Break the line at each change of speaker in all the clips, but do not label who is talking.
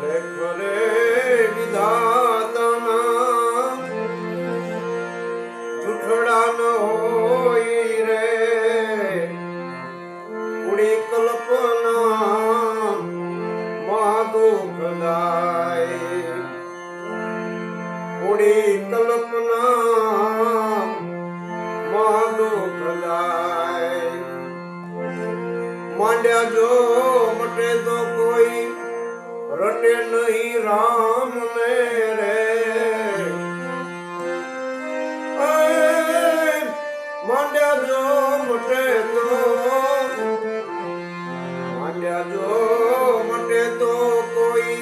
ખરે વિધાતાના જૂઠડા ન હોય રે કુડી કલ્પના દુઃખદાય કુડી કલ્પના દુઃખદાય માંડ્યા જો મટે તો કોઈ રટે નહીં રામ ને રે માંડ્યા જો મટે તો માંડ્યા જો મટે તો કોઈ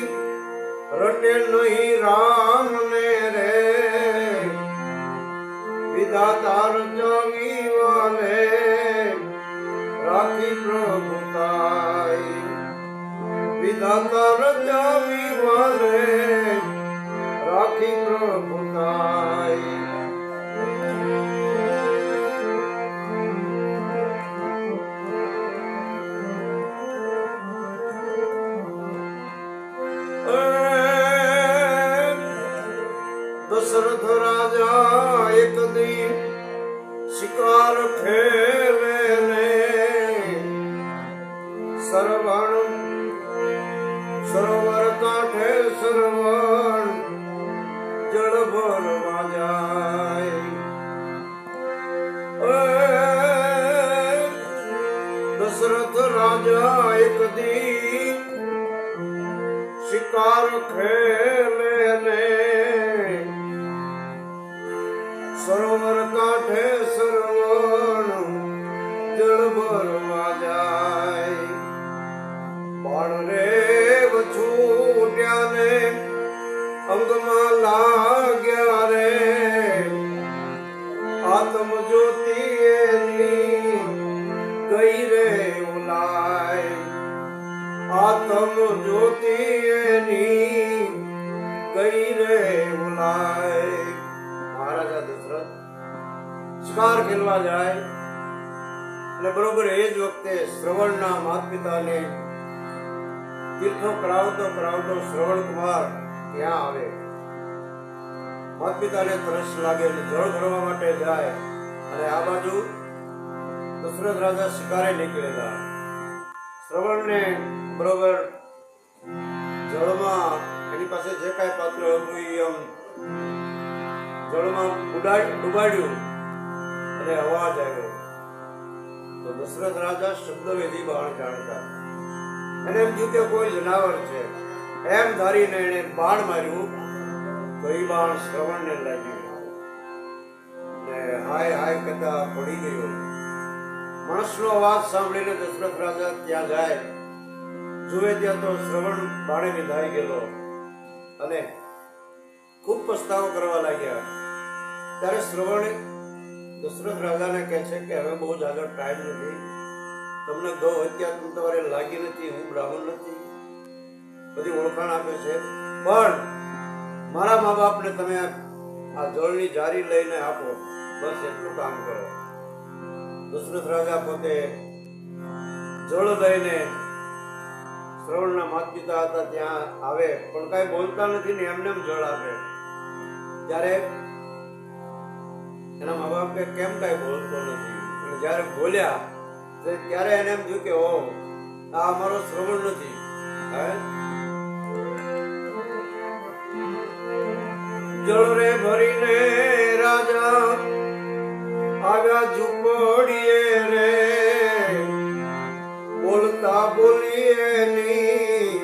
રટે નહીં રામ ને રે વિધાતા રચવી વાલે રાખી પ્રભુતાઈ વિધાતા રચવી વાલે રાખી પ્રભુતાઈ દશરથ રાજા એક દી શિકાર ખેલે ને સરવણ સરોવર કાંઠે સરવણ જળ ભરવા જાય દશરથ રાજા એક દી શિકાર ખેલે ને સરોવર કાંઠે સરવણ જળ ભરવા જાય બાણ રે વછૂટ્યા ને અંગમાં લાગ્યા રે આત્મ જ્યોતિ એની ગઈ રે ઉલાય આત્મ જ્યોતિ એની ગઈ રે ઉલાય મહારાજા દશરથ શિકાર ખેલવા જાય અને બરોબર એ જ વખતે શ્રવણના માતા પિતાને તીર્થો કરાવતો શ્રવણ કુમાર ત્યાં આવે માતા પિતાને તરસ લાગે જળ ભરવા માટે જાય અને આ બાજુ દશરથ રાજા શિકારે નીકળેલા શ્રવણને બરોબર જળમાં એની પાસે જે કાંઈ પાત્ર હતું એ આમ જળમાં ડુબાડ્યું અને અવાજ આવ્યો તો દશરથ રાજા શબ્દવેદી બાણ જાણતા એને એમ થયું કે કોઈ જનાવર છે એમ ધારીને એને બાણ માર્યું તો એ બાણ શ્રવણને લાગ્યું ને હાય હાય કહેતા પડી ગયો માણસનો અવાજ સાંભળીને દશરથ રાજા ત્યાં જાય જુએ ત્યાં તો શ્રવણ બાણે વિંધાઈ ગયેલો અને ખૂબ પસ્તાવો કરવા લાગ્યા ત્યારે શ્રવણે દશરથ રાજાને કહે છે કે હવે બહુ જ આગળ ટાઈમ નથી તમને ગૌ હત્યા તમારે લાગી નથી હું બ્રાહ્મણ નથી બધી ઓળખાણ આપે છે પણ મારા મા બાપને તમે આ જળની જારી લઈને આપો બસ એટલું કામ કરો દશરથ રાજા પોતે જળ લઈને શ્રવણના માતા પિતા હતા ત્યાં આવે પણ કઈ બોલતા નથી ને એમને જળ આપે ત્યારે એના મા બાપ કે કેમ કઈ બોલતો નથી અને જયારે બોલ્યા ત્યારે એને એમ થયું કે ઓ આ અમારો શ્રવણ નથી જળ રે ભરીને રાજા આવ્યા ઝૂંપડીએ રે બોલતા બોલીએ ની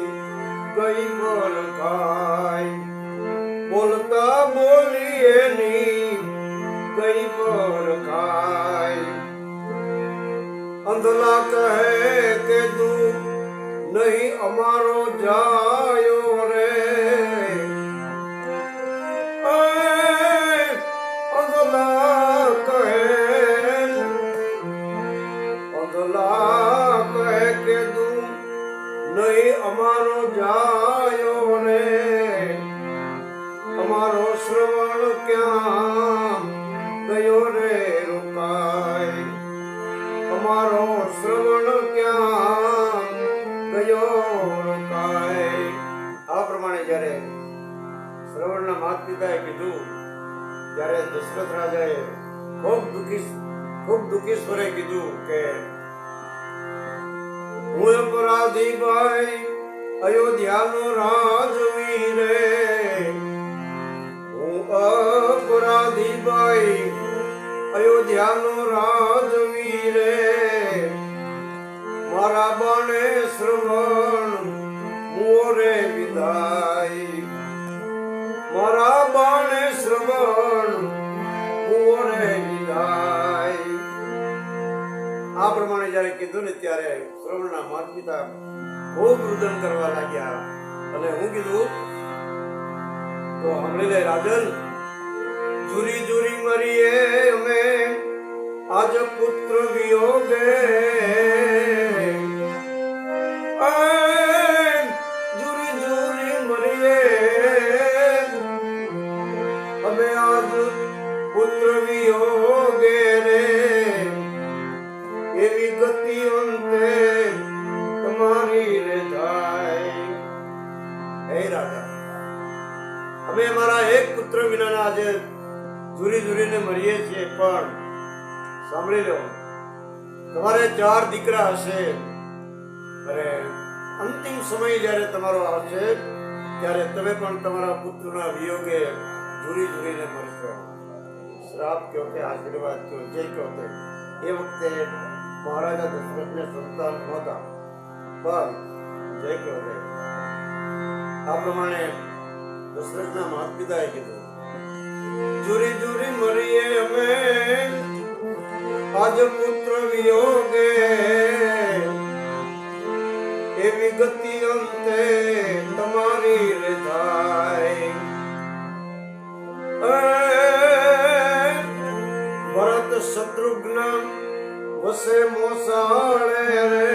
ગઈ બોલ ખાય બોલતા બોલીએ ની ગઈ બોલ ખાય અંધલા કહે કે તું નહીં અમારો જાયો રે અંધલા કહે કે તું નહીં અમારો જાયો રે અમારો શ્રવણ ક્યાં ગયો રે રોકાય અમારો શ્રવણ ક્યાં ગયો રોકાય આ શ્રવણના માતા પિતાએ કીધું ત્યારે દશરથ રાજાએ ખૂબ દુઃખી સ્વરે કીધું કે હું અપરાધી ભાઈ અયોધ્યાનો રાજવીર હું અપરાધી ભાઈ અયોધ્યાનો રાજવીર મારા બાણે શ્રવણ મોરે વિદાય મારા બાણે શ્રવણ મોરે વિદાય આ પ્રમાણે જયારે કીધું ને ત્યારે શ્રવણના માતા પિતા ખૂબ રુદન કરવા લાગ્યા અને હું કીધું તો સાંભળી લે રાજન જુરી જુરી મરીએ અમે આજ પુત્ર વિયોગે જુરી જુરી મરીએ અમે આજ પુત્ર વિયોગે રે એવી ગતિ અંતે તમારી રે થાય હે રાજા અમે અમારા એક પુત્ર વિનાના આજે ઝૂરી ઝૂરીને મરીએ છીએ પણ સાંભળી લો તમારે 4 દીકરા હશે અને અંતિમ સમય જ્યારે તમારો આવશે ત્યારે તમે પણ તમારા પુત્રના વિયોગે ઝૂરી ઝૂરીને મરશો શ્રાપ કયો કે આશીર્વાદ કયો જય કયો તે એ વખતે મહારાજા દશરથને સંતાન નહોતા પણ જય કયો તે આ પ્રમાણે દશરથના માતા પિતાએ કીધું જુરી જુરી મરીએ અમે આજ પુત્ર વિયોગે એવી ગતિ અંતે તમારી રે થાય ભરત શત્રુઘ્ન વસે મોસાળે રે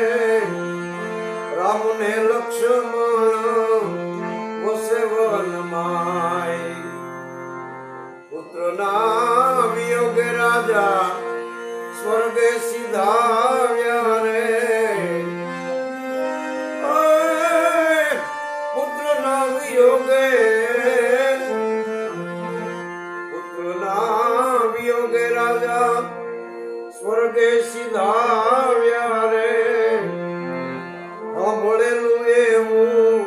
રામ ને લક્ષ્મણ વસે વનમાય પુત્રના વિયોગે રાજા સ્વર્ગે સીધાવ્યા રે પુત્રના વિયોગે રાજા સ્વર્ગે સીધાવ્યા રે સાંભળેલું એવું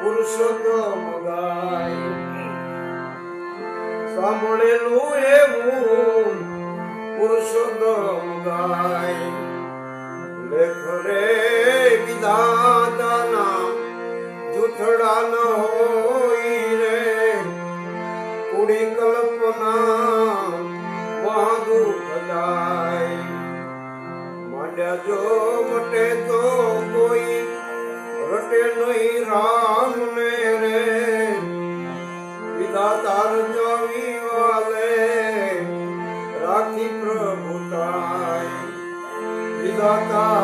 પુરુષોત્તમ ગાય સાંભળેલું એવું પુરુષોત્તમ ગાય લેખ રે વિધાતાના જૂઠડા ન હોય રે કુડી કલ્પના મહાદુઃખ દાય માંડ્યા જો મટે તો કોઈ રટે નહીં રામ ને રે વિધાતા રચાવી વાલે રાખી પ્રભુતાય વિધાતા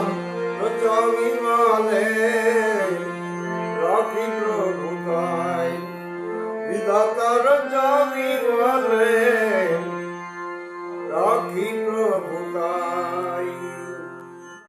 રચાવી વાલે રાખી પ્રભુતાય વિધાતા રચાવી વાલે રાખી